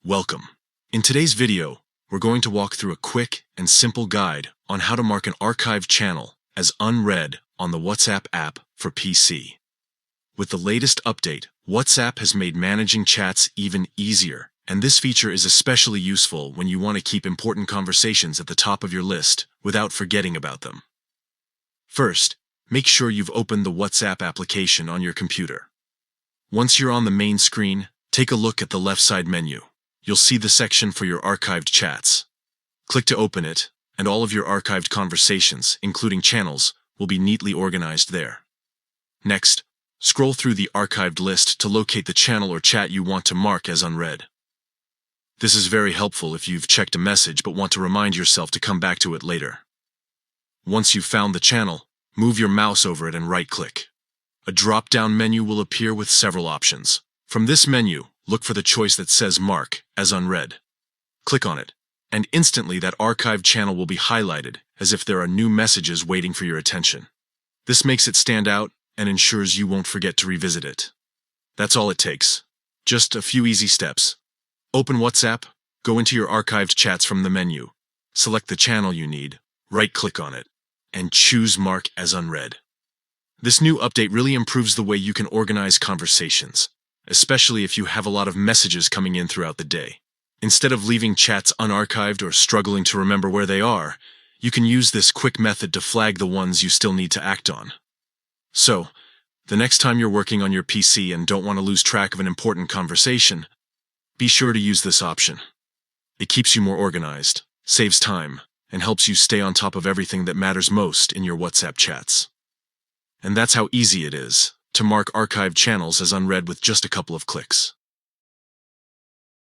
Welcome. In today's video, we're going to walk through a quick and simple guide on how to mark an archived channel as unread on the WhatsApp app for PC. With the latest update, WhatsApp has made managing chats even easier, and this feature is especially useful when you want to keep important conversations at the top of your list without forgetting about them. First, make sure you've opened the WhatsApp application on your computer. Once you're on the main screen, take a look at the left side menu. You'll see the section for your archived chats. Click to open it, and all of your archived conversations, including channels, will be neatly organized there. Next, scroll through the archived list to locate the channel or chat you want to mark as unread. This is very helpful if you've checked a message but want to remind yourself to come back to it later. Once you've found the channel, move your mouse over it and right-click. A drop-down menu will appear with several options. From this menu, look for the choice that says Mark as Unread. Click on it, and instantly that archived channel will be highlighted as if there are new messages waiting for your attention. This makes it stand out and ensures you won't forget to revisit it. That's all it takes. Just a few easy steps. Open WhatsApp, go into your archived chats from the menu, select the channel you need, right-click on it, and choose Mark as Unread. This new update really improves the way you can organize conversations, especially if you have a lot of messages coming in throughout the day. Instead of leaving chats unarchived or struggling to remember where they are, you can use this quick method to flag the ones you still need to act on. So, the next time you're working on your PC and don't want to lose track of an important conversation, be sure to use this option. It keeps you more organized, saves time, and helps you stay on top of everything that matters most in your WhatsApp chats. And that's how easy it is to mark archived channels as unread with just a couple of clicks.